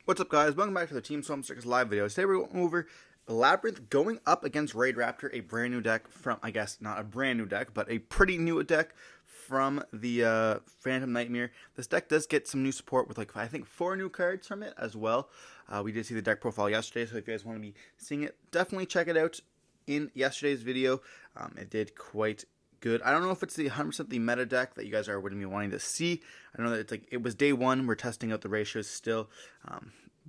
What's up, guys? Welcome back to the Team Solemn Circus live video. Today we're going over Labrynth going up against Raidraptor, a brand new deck from, I guess, not a brand new deck, but a pretty new deck from the Phantom Nightmare. This deck does get some new support with, like, I think 4 new cards from it as well. We did see the deck profile yesterday, so if you guys want to be seeing it, definitely check it out in yesterday's video. It did quite good. I don't know if it's the 100% the meta deck that you guys are wanting to see. I know that it's like it was day 1. We're testing out the ratios still.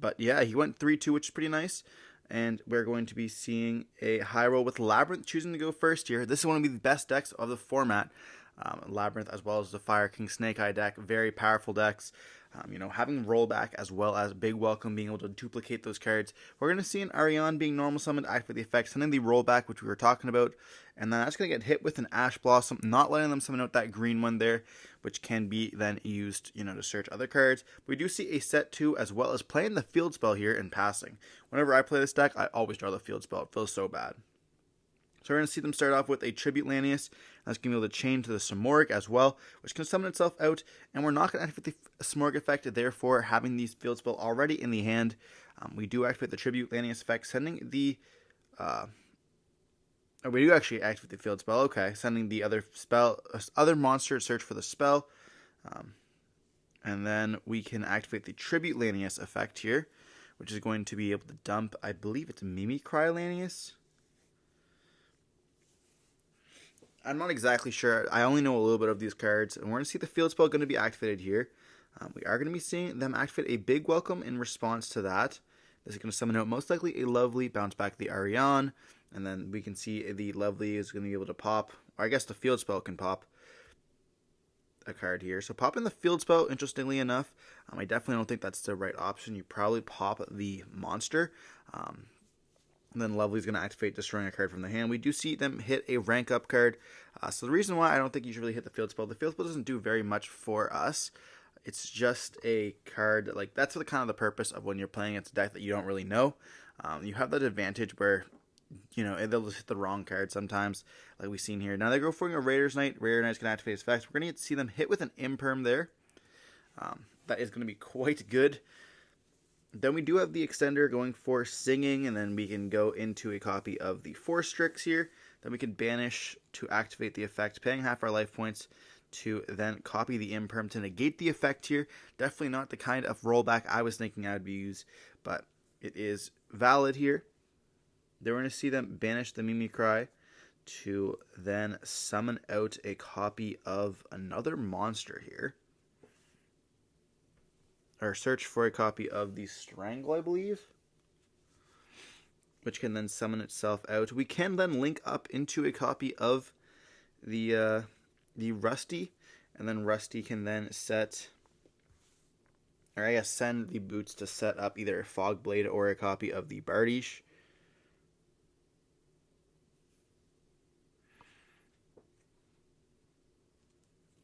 But yeah, he went 3-2, which is pretty nice. And we're going to be seeing a high roll with Labrynth choosing to go first here. This is one of the best decks of the format. Labrynth as well as the Fire King Snake Eye deck. Very powerful decks. Having rollback as well as Big Welcome, being able to duplicate those cards. We're going to see an Arion being normal summoned, activate the effect, sending the rollback, which we were talking about. And then that's going to get hit with an Ash Blossom, not letting them summon out that green one there, which can be then used, to search other cards. But we do see a set 2 as well as playing the field spell here and passing. Whenever I play this deck, I always draw the field spell. It feels so bad. So we're going to see them start off with a Tribute Lanius. That's going to be able to chain to the Simorgh as well, which can summon itself out. And we're not going to activate the Simorgh effect, therefore having these field spell already in the hand. We do activate the Tribute Lanius effect, sending the... we do actually activate the field spell, okay. Sending the other monster to search for the spell. And then we can activate the Tribute Lanius effect here, which is going to be able to dump, I believe it's Mimicry Lanius. I'm not exactly sure. I only know a little bit of these cards. And we're going to see the field spell going to be activated here. We are going to be seeing them activate a Big Welcome in response to that. This is going to summon out most likely a Lovely, bounce back the Arion. And then we can see the Lovely is going to be able to pop. Or I guess the field spell can pop a card here. So popping the field spell, interestingly enough, I definitely don't think that's the right option. You probably pop the monster. And then Lovely's going to activate, destroying a card from the hand. We do see them hit a rank up card. So the reason why I don't think you should really hit the field spell, the field spell doesn't do very much for us. It's just a card that, like, that's kind of the purpose of when you're playing against a deck that you don't really know. You have that advantage where, they'll just hit the wrong card sometimes, like we've seen here. Now they go for a Raider's Knight. Raider Knight's going to activate his effects. We're going to see them hit with an Imperm there. That is going to be quite good. Then we do have the extender going for Singing, and then we can go into a copy of the Force Strix here. Then we can banish to activate the effect, paying half our life points to then copy the Imperm to negate the effect here. Definitely not the kind of rollback I was thinking I would use, but it is valid here. Then we're going to see them banish the Mimicry to then summon out a copy of another monster here. Or search for a copy of the Strangle, I believe, which can then summon itself out. We can then link up into a copy of the Rusty, and then Rusty can then set, or I guess send the Boots to set up either a Fogblade or a copy of the Bardiche.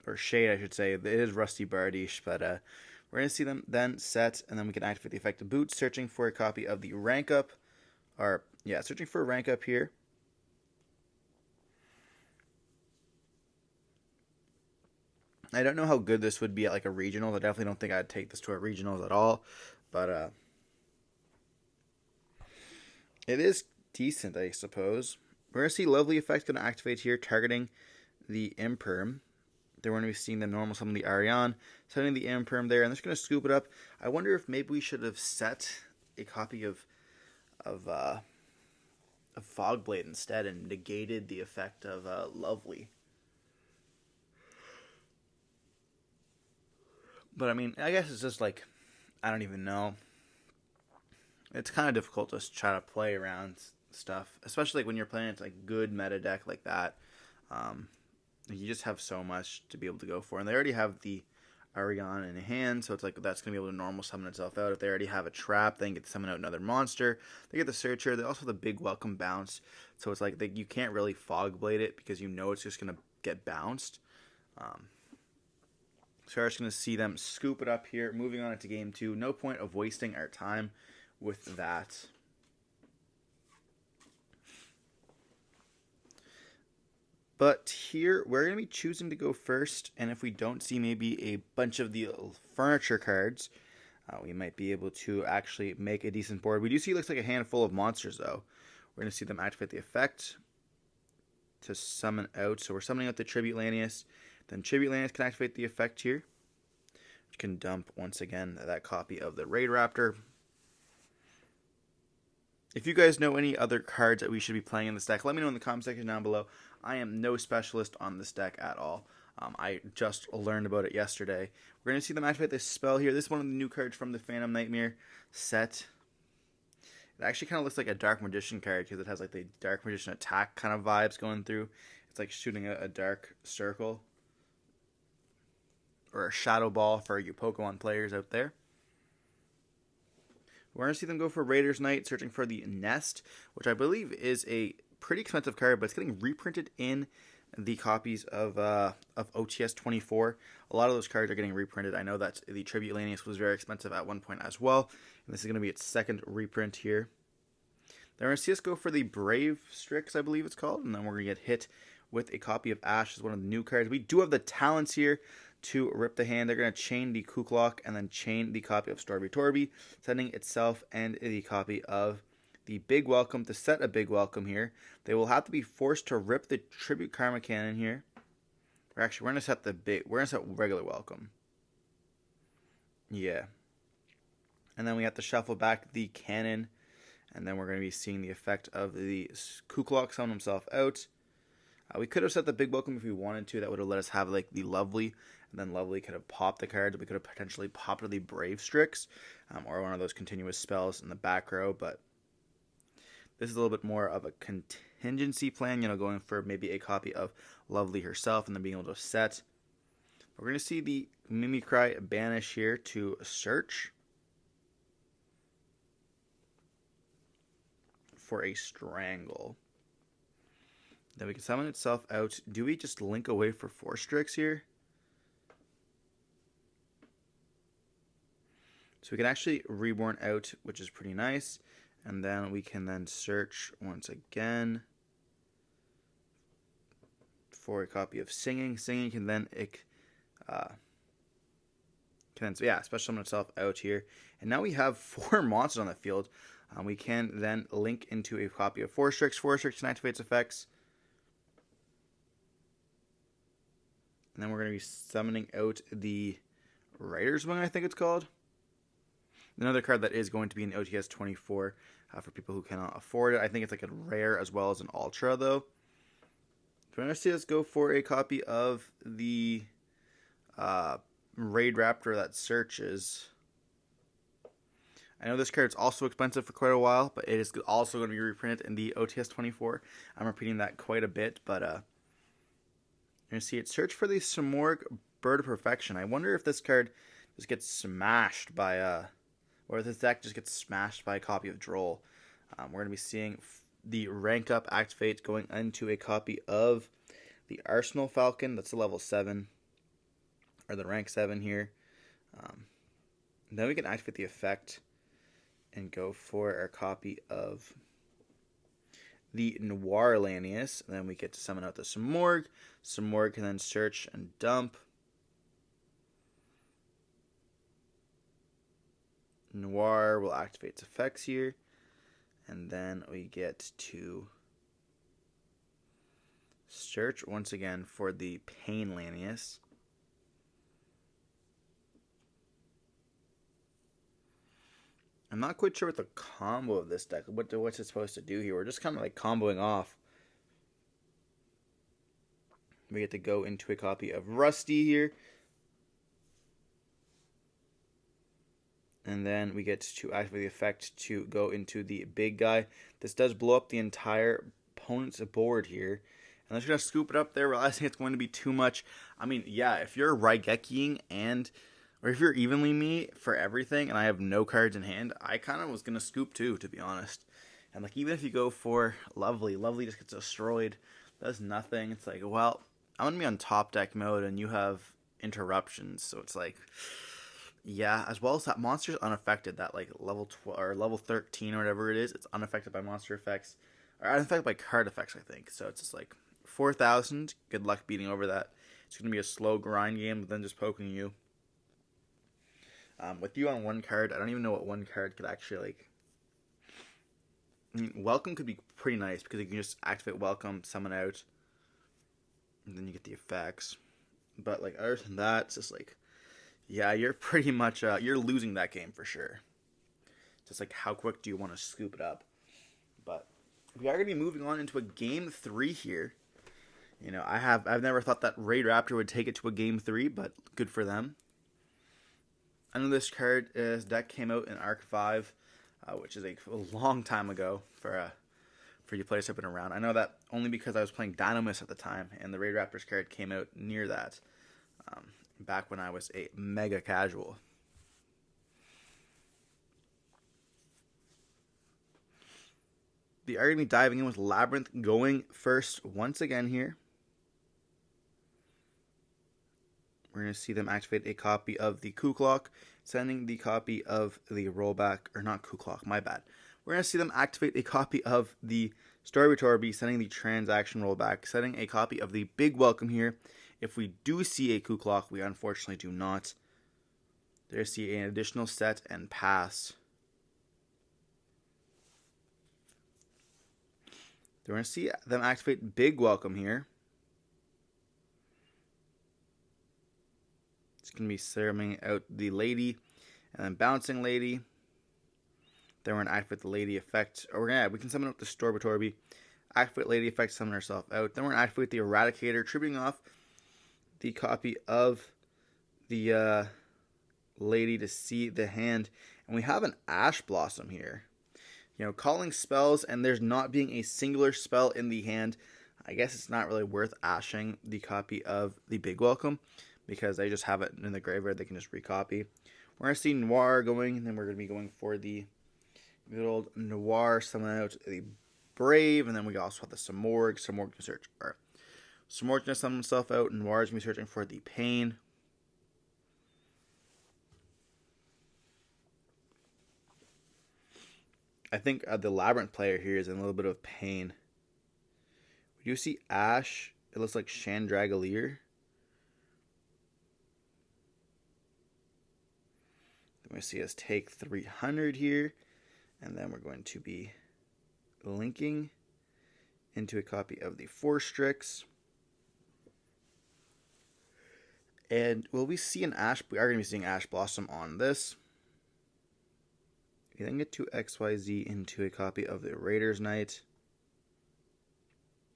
Or Shade, I should say. It is Rusty Bardiche, but we're going to see them then set, and then we can activate the effect of Boots, searching for a copy of the rank up. Searching for a rank up here. I don't know how good this would be at like a regional. I definitely don't think I'd take this to a regionals at all. But it is decent, I suppose. We're going to see Lovely effect going to activate here, targeting the Imperm. Then we're going to be seeing the normal summon the Arion, setting the Imperm there, and they're just going to scoop it up. I wonder if maybe we should have set a copy of Fogblade instead and negated the effect of Lovely. But I mean, I guess it's just like, I don't even know. It's kind of difficult to try to play around stuff, especially like when you're playing it's like good meta deck like that. You just have so much to be able to go for. And they already have the Arion in hand, so it's like that's going to be able to normal summon itself out. If they already have a trap, they can get to summon out another monster. They get the Searcher. They also have the Big Welcome bounce. So it's like you can't really Fogblade it because it's just going to get bounced. So we're just going to see them scoop it up here. Moving on into game 2. No point of wasting our time with that. But here, we're going to be choosing to go first, and if we don't see maybe a bunch of the furniture cards, We might be able to actually make a decent board. We do see it looks like a handful of monsters, though. We're going to see them activate the effect to summon out. So we're summoning out the Tribute Lanius. Then Tribute Lanius can activate the effect here, which can dump, once again, that copy of the Raidraptor. If you guys know any other cards that we should be playing in this deck, let me know in the comment section down below. I am no specialist on this deck at all. I just learned about it yesterday. We're going to see them activate this spell here. This is one of the new cards from the Phantom Nightmare set. It actually kind of looks like a Dark Magician card because it has like the Dark Magician attack kind of vibes going through. It's like shooting a dark circle or a shadow ball for you Pokemon players out there. We're going to see them go for Raider's Knight, searching for the Nest, which I believe is a pretty expensive card, but it's getting reprinted in the copies of OTS 24. A lot of those cards are getting reprinted. I know that the Tribute Lanius was very expensive at one point as well, and this is going to be its second reprint here. Then we're going to see us go for the Brave Strix, I believe it's called, and then we're going to get hit with a copy of Ash as one of the new cards. We do have the talents here to rip the hand. They're going to chain the Kuklock and then chain the copy of Storby Torby, sending itself and the copy of the Big Welcome to set a Big Welcome here. They will have to be forced to rip the Tribute Karma Cannon here. Or actually, we're going to set we're going to set regular Welcome. Yeah. And then we have to shuffle back the Cannon, and then we're going to be seeing the effect of the Kuklock summon himself out. We could have set the Big Welcome if we wanted to. That would have let us have like the Lovely, and then Lovely could have popped the card. We could have potentially popped the Brave Strix, or one of those continuous spells in the back row, but this is a little bit more of a contingency plan, going for maybe a copy of Lovely herself and then being able to set. We're going to see the Mimicry banish here to search for a Strangle. Then we can summon itself out. Do we just link away for 4 Strix here? So we can actually Reborn out, which is pretty nice. And then we can then search once again for a copy of Singing. Singing can then special summon itself out here. And now we have 4 monsters on the field. We can then link into a copy of 4 Strix. 4 Strix can activate its effects. And then we're going to be summoning out the Rider's Wing, I think it's called. Another card that is going to be in OTS 24 for people who cannot afford it. I think it's like a rare as well as an ultra, though. So we're going to see us go for a copy of the Raidraptor that searches. I know this card is also expensive for quite a while, but it is also going to be reprinted in the OTS 24. I'm repeating that quite a bit, but you're going to see it search for the Samorg Bird of Perfection. I wonder if this card just gets smashed by or this deck just gets smashed by a copy of Droll. We're going to be seeing the rank up activate going into a copy of the Arsenal Falcon. That's a level 7, or the rank 7 here. Then we can activate the effect and go for our copy of the Noir Lanius. And then we get to summon out the Samorg. Samorg can then search and dump. Noir will activate its effects here. And then we get to search once again for the Pain Lanius. I'm not quite sure what the combo of this deck, what's it supposed to do here. We're just kind of like comboing off. We get to go into a copy of Rusty here. And then we get to activate the effect to go into the big guy. This does blow up the entire opponent's board here. And I'm just going to scoop it up there, realizing it's going to be too much. I mean, yeah, if you're Raigekiing or if you're evenly me for everything and I have no cards in hand, I kind of was going to scoop too, to be honest. And like, even if you go for Lovely just gets destroyed, does nothing. It's like, well, I'm going to be on top deck mode and you have interruptions. So it's like, yeah, as well as that monster's unaffected. That like level 12 or level 13 or whatever it is, it's unaffected by monster effects, or unaffected by card effects, I think. So it's just like 4,000. Good luck beating over that. It's going to be a slow grind game, but then just poking you. With you on one card, I don't even know what one card could actually, like... I mean, Welcome could be pretty nice, because you can just activate Welcome, summon out, and then you get the effects. But, like, other than that, it's just like... Yeah, you're pretty much... you're losing that game for sure. Just like, how quick do you want to scoop it up? But we are going to be moving on into a Game 3 here. You know, I've never thought that Raidraptor would take it to a Game 3, but good for them. I know this deck came out in Arc 5, which is a long time ago for you players who've been around. I know that only because I was playing Dynamis at the time, and the Raidraptors card came out near that, back when I was a mega casual. We are going to be diving in with Labrynth going first once again here. We're going to see them activate a copy of the Ku-Klok, sending the copy of the rollback, or not Ku-Klok, my bad. We're going to see them activate a copy of the Storby, sending the transaction rollback, setting a copy of the Big Welcome here. If we do see a Ku-Klok, we unfortunately do not. There's see an additional set and pass. We're going to see them activate Big Welcome here. It's going to be summoning out the Lady and then bouncing Lady. Then we're going to activate the Lady effect. Or we can summon out the Storby, activate Lady effect, summon herself out. Then we're going to activate the Eradicator, tripping off the copy of the Lady to see the hand. And we have an Ash Blossom here. You know, calling spells and there's not being a singular spell in the hand, I guess it's not really worth ashing the copy of the Big Welcome, because they just have it in the graveyard, they can just recopy. We're going to see Noir going, and then we're going to be going for the good old Noir, summon out the Brave, and then we also have the Samorg. Samorg can search, or Samorg can summon himself out, and Noir is going to be searching for the Pain. I think the Labrynth player here is in a little bit of pain. We do see Ash. It looks like Chandragalier. Then we see us take 300 here. And then we're going to be linking into a copy of the Forstrix. And will we see an Ash? We are going to be seeing Ash Blossom on this. We then get to XYZ into a copy of the Raiders Knight.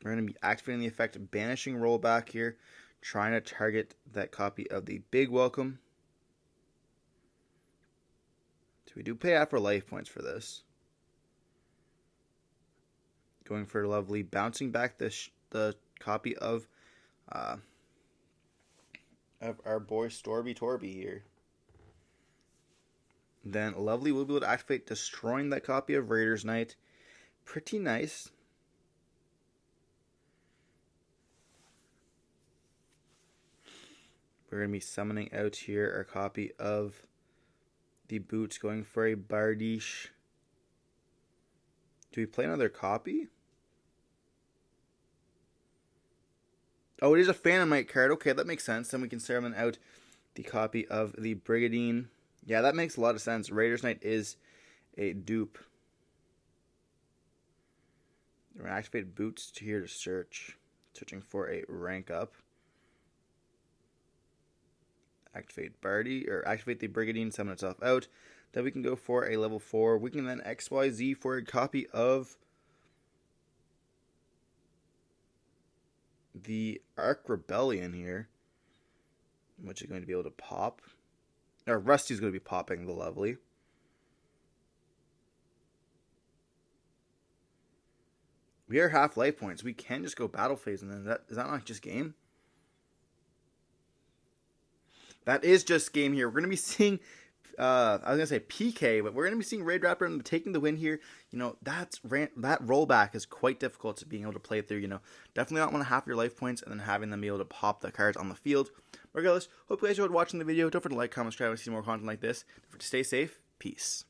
We're going to be activating the effect Banishing Rollback here, trying to target that copy of the Big Welcome. So we do pay out for life points for this. Going for lovely, bouncing back the copy of our boy Storby here. Then Lovely will be able to activate destroying that copy of Raiders Knight. Pretty nice. We're going to be summoning out here our copy of the Boots, going for a Bardiche. Do we play another copy? Oh, it is a Phantomite card. Okay, that makes sense. Then we can summon out the copy of the Brigadine. Yeah, that makes a lot of sense. Raiders Knight is a dupe. We're going to activate Boots here to search. Searching for a rank up. Activate Bardi, or activate the Brigadine, summon itself out. Then we can go for a level 4. We can then XYZ for a copy of the Arc Rebellion here, which is going to be able to pop. Or Rusty's going to be popping the Lovely. We are half life points. We can just go battle phase, and then is that not just game? That is just game here. We're going to be seeing, I was going to say PK, but we're going to be seeing Raidraptor taking the win here. You know, that rollback is quite difficult to being able to play through. You know, definitely not want to half your life points and then having them be able to pop the cards on the field. Regardless, hope you guys enjoyed watching the video. Don't forget to like, comment, subscribe to see more content like this. Don't forget to stay safe. Peace.